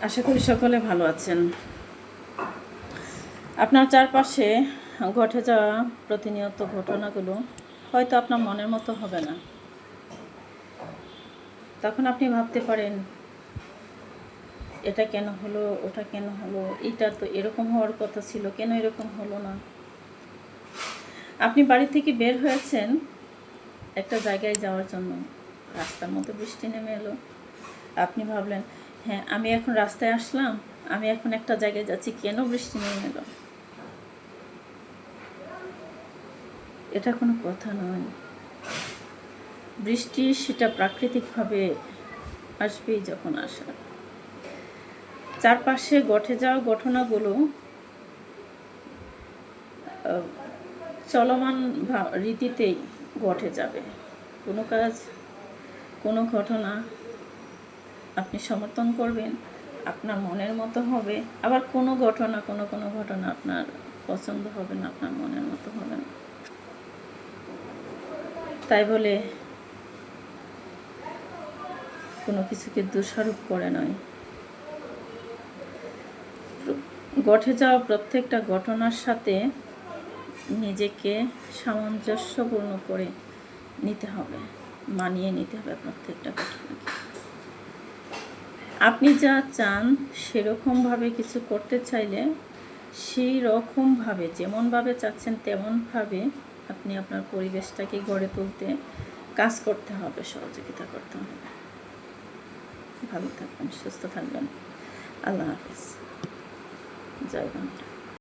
আশা করি সকলে ভালো আছেন। আপনার চারপাশে ঘটে যাওয়া প্রতিনিয়ত ঘটনাগুলো হয়তো আপনার মনের মতো হবে না। তখন আপনি ভাবতে পারেন, এটা কেন হলো, ওটা কেন হলো, এটা তো এরকম হওয়ার কথা ছিল, কেন এরকম হলো না। আপনি বাড়ি থেকে বের হয়েছেন একটা জায়গায় যাওয়ার জন্য, রাস্তার মধ্যে বৃষ্টি নেমে এলো। আপনি ভাবলেন, হ্যাঁ আমি এখন রাস্তায় আসলাম, আমি এখন একটা জায়গায় যাচ্ছি, কেন বৃষ্টি নেমে এলো। এটা কোনো কথা নয়। বৃষ্টি সেটা প্রাকৃতিকভাবে আসবেই যখন আসার। চারপাশে ঘটে যাওয়া ঘটনাগুলো চলমান রীতিতেই ঘটে যাবে। কোনো কাজ, কোনো ঘটনা আপনি সমর্থন করবেন, আপনার মনের মতো হবে। আবার কোনো ঘটনা আপনার পছন্দ হবে না, আপনার মনের মতো হবে না। তাই বলে কোনো কিছুকে দোষারোপ করে নয়, ঘটে যাওয়া প্রত্যেকটা ঘটনার সাথে নিজেকে সামঞ্জস্যপূর্ণ করে নিতে হবে, মানিয়ে নিতে হবে প্রত্যেকটা ঘটনাকে। আপনি যা চান সেরকমভাবে কিছু করতে চাইলে সেই রকমভাবে, যেমনভাবে চাচ্ছেন তেমনভাবে আপনি আপনার পরিবেশটাকে গড়ে তুলতে কাজ করতে হবে, সহযোগিতা করতে হবে। ভালো থাকবেন, সুস্থ থাকবেন। আল্লাহ হাফিজ। জয় বাংলা।